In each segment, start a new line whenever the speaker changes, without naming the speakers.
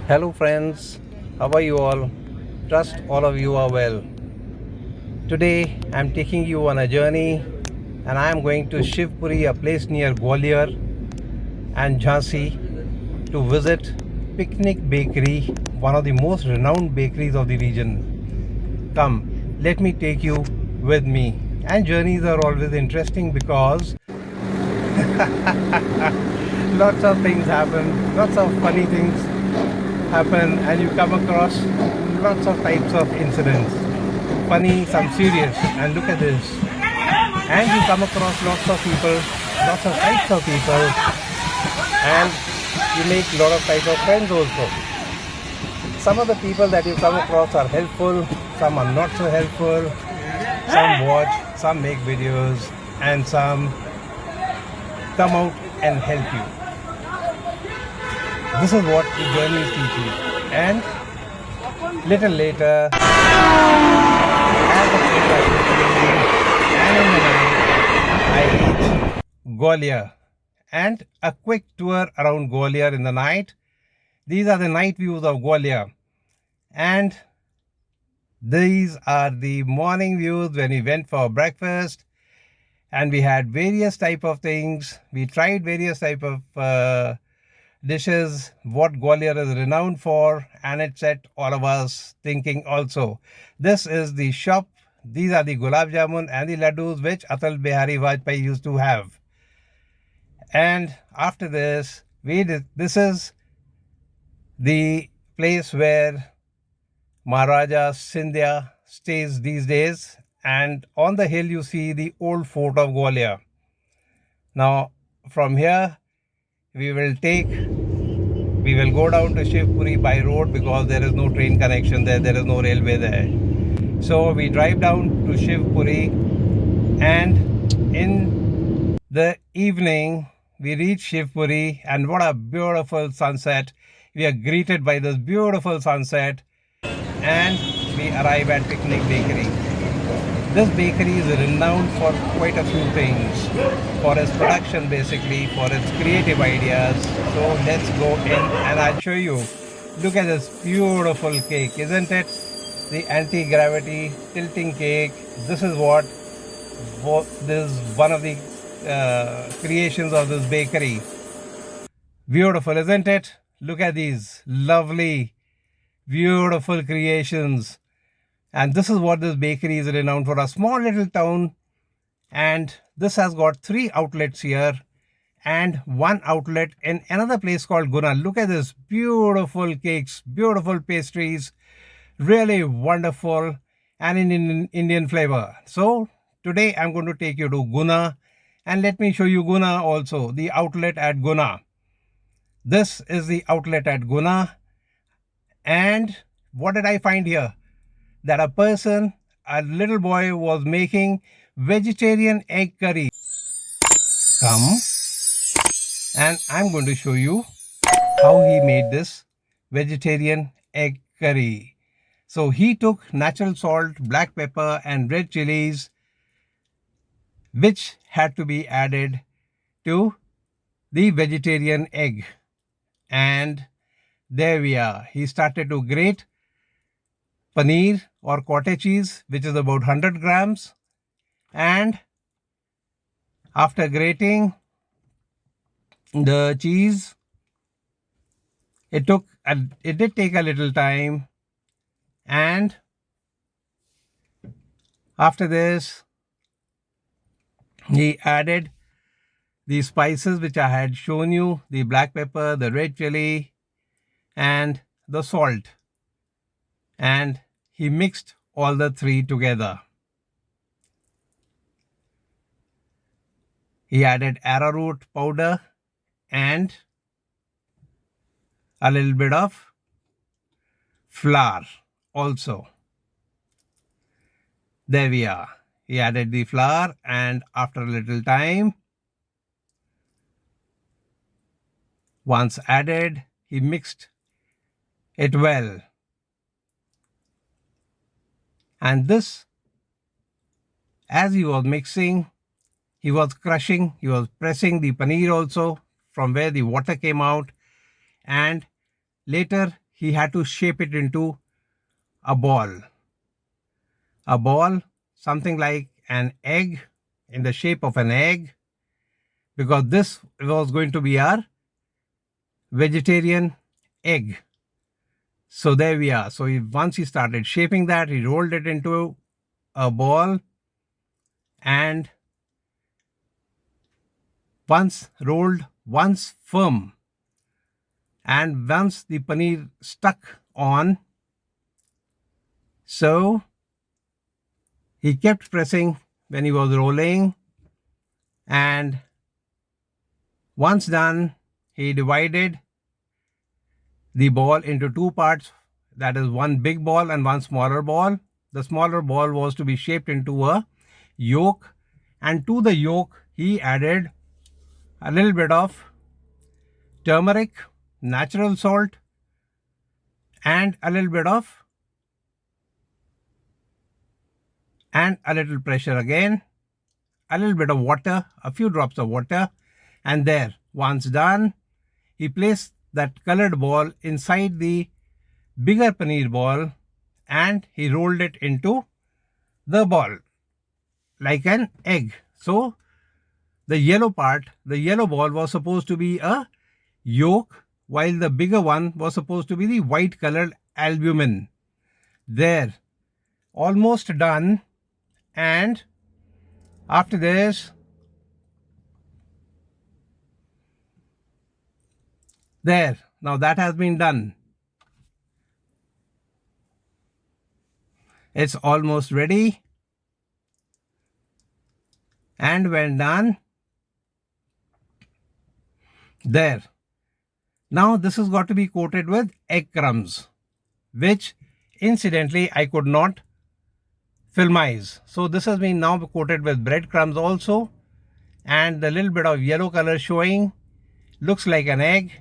Hello, friends. How are you all? Trust all of you are well. Today, I'm taking you on a journey and I'm going to Shivpuri, a place near Gwalior and Jhansi, to visit Picnic Bakery, one of the most renowned bakeries of the region. Come, let me take you with me. And journeys are always interesting because lots of things happen, lots of funny things happen, and you come across lots of types of incidents, funny, some serious. And look at this, and you come across lots of people, lots of types of people, and you make a lot of types of friends also. Some of the people that you come across are helpful, some are not so helpful, some watch, some make videos, and some come out and help you. This is what the journey is teaching. And little later, as the train was shifting, and in the night, I reach Gwalior. And a quick tour around Gwalior in the night. These are the night views of Gwalior. And these are the morning views when we went for breakfast. And we had various type of things. We tried various type of dishes, what Gwalior is renowned for, and it set all of us thinking also. This is the shop. These are the gulab jamun and the laddus which Atal Bihari Vajpayee used to have. And after this, this is the place where Maharaja Sindhya stays these days. And on the hill you see the old fort of Gwalior. Now from here we will go down to Shivpuri by road because there is no train connection there, there is no railway there. So we drive down to Shivpuri, and in the evening we reach Shivpuri, and what a beautiful sunset. We are greeted by this beautiful sunset, and we arrive at Picnic Bakery. This bakery is renowned for quite a few things, for its production basically, for its creative ideas. So let's go in and I'll show you. Look at this beautiful cake, isn't it? The anti-gravity tilting cake. This is this is one of the creations of this bakery. Beautiful, isn't it? Look at these lovely, beautiful creations. And this is what this bakery is renowned for, a small little town. And this has got 3 outlets here and 1 outlet in another place called Guna. Look at this beautiful cakes, beautiful pastries, really wonderful and in Indian flavor. So today I'm going to take you to Guna, and let me show you Guna also, the outlet at Guna. This is the outlet at Guna. And what did I find here? That a little boy was making vegetarian egg curry. Come, and I'm going to show you how he made this vegetarian egg curry. So he took natural salt, black pepper and red chilies, which had to be added to the vegetarian egg. And there we are. He started to grate paneer or cottage cheese, which is about 100 grams. And after grating the cheese, it did take a little time. And after this, he added the spices which I had shown you, the black pepper, the red chili, and the salt. And he mixed all the 3 together. He added arrowroot powder and a little bit of flour also. There we are. He added the flour, and after a little time, once added, he mixed it well. And this, as he was mixing, he was crushing, he was pressing the paneer also from where the water came out, and later he had to shape it into a ball. A ball, something like an egg, in the shape of an egg, because this was going to be our vegetarian egg. So there we are. So once he started shaping that, he rolled it into a ball, and once rolled, once firm, and once the paneer stuck on, so he kept pressing when he was rolling, and once done, he divided the ball into two parts, that is one big ball and one smaller ball. The smaller ball was to be shaped into a yolk, and to the yolk he added a little bit of turmeric, natural salt, and a little bit of, and a little pressure again, a little bit of water, a few drops of water, and there, once done, he placed that colored ball inside the bigger paneer ball, and he rolled it into the ball like an egg. So the yellow part, the yellow ball was supposed to be a yolk, while the bigger one was supposed to be the white colored albumin. There, almost done. And after this, there, now that has been done. It's almost ready. And when done, there. Now this has got to be coated with egg crumbs, which incidentally I could not filmize. So this has been now coated with breadcrumbs also, and the little bit of yellow color showing looks like an egg.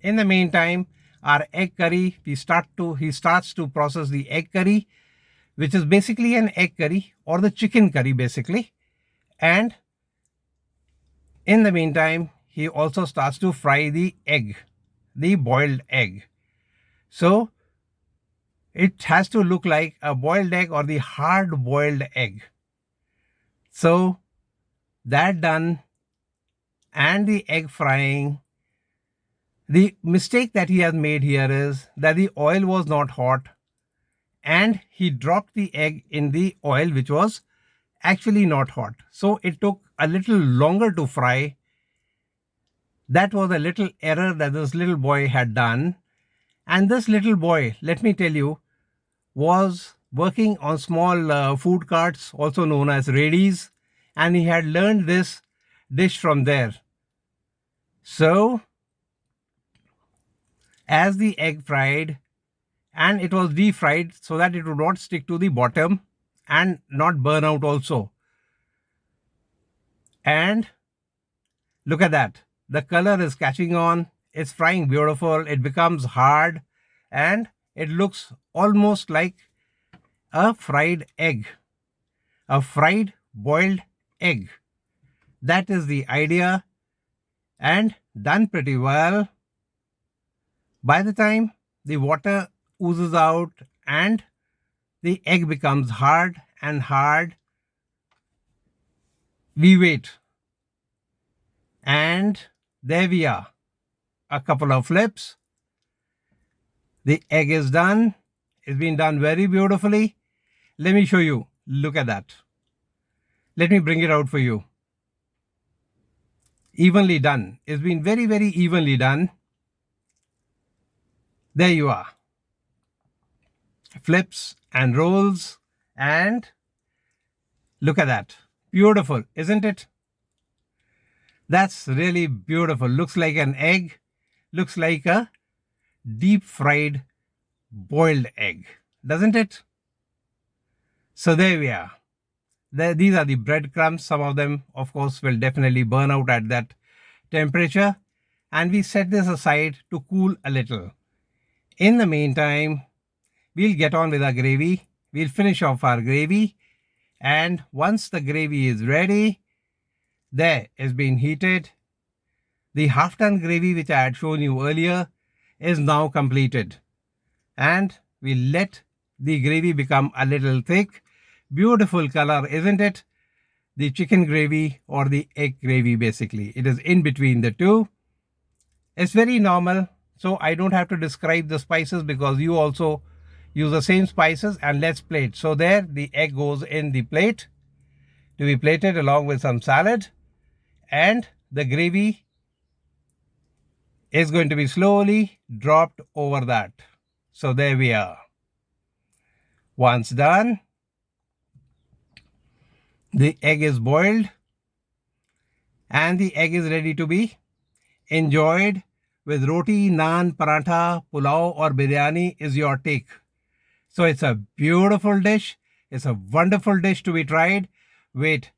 In the meantime, our egg curry, he starts to process the egg curry, which is basically an egg curry or the chicken curry basically. And in the meantime, he also starts to fry the egg, the boiled egg. So it has to look like a boiled egg or the hard boiled egg. So that done, and the egg frying. The mistake that he has made here is that the oil was not hot, and he dropped the egg in the oil which was actually not hot. So it took a little longer to fry. That was a little error that this little boy had done. And this little boy, let me tell you, was working on small food carts, also known as radies, and he had learned this dish from there. So as the egg fried, and it was deep fried so that it would not stick to the bottom and not burn out also. And look at that, the color is catching on, it's frying beautiful, it becomes hard, and it looks almost like a fried egg, a fried boiled egg. That is the idea, and done pretty well. By the time the water oozes out and the egg becomes hard and hard, we wait. And there we are. A couple of flips. The egg is done. It's been done very beautifully. Let me show you. Look at that. Let me bring it out for you. Evenly done. It's been very, very evenly done. There you are. Flips and rolls, and look at that. Beautiful, isn't it? That's really beautiful. Looks like an egg. Looks like a deep fried boiled egg, doesn't it? So there we are. These are the breadcrumbs. Some of them, of course, will definitely burn out at that temperature. And we set this aside to cool a little. In the meantime, we'll get on with our gravy. We'll finish off our gravy. And once the gravy is ready, there is being heated. The half-ton gravy which I had shown you earlier is now completed. and we let the gravy become a little thick. Beautiful color, isn't it? The chicken gravy or the egg gravy, basically. It is in between the two. It's very normal, so I don't have to describe the spices because you also use the same spices. And let's plate. So there, the egg goes in the plate to be plated along with some salad, and the gravy is going to be slowly dropped over that. So there we are. Once done, the egg is boiled and the egg is ready to be enjoyed with roti, naan, paratha, pulao or biryani is your take. So it's a beautiful dish. It's a wonderful dish to be tried. Wait,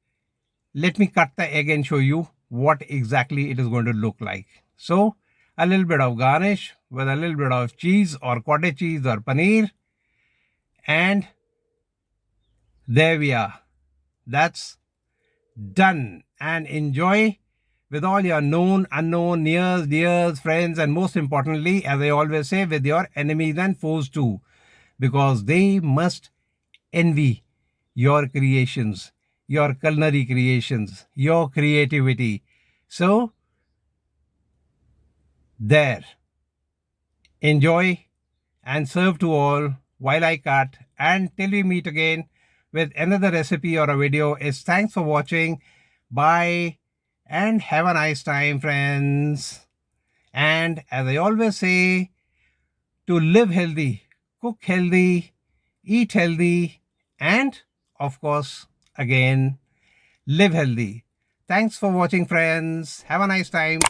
let me cut the egg and show you what exactly it is going to look like. So a little bit of garnish with a little bit of cheese or cottage cheese or paneer. And there we are. That's done. And enjoy with all your known, unknown, nears, dears, friends, and most importantly, as I always say, with your enemies and foes too, because they must envy your creations, your culinary creations, your creativity. So, there, enjoy and serve to all while I cut. And till we meet again with another recipe or a video, is thanks for watching. Bye and have a nice time, friends. And as I always say, to live healthy, cook healthy, eat healthy, and of course, again, live healthy. Thanks for watching, friends. Have a nice time.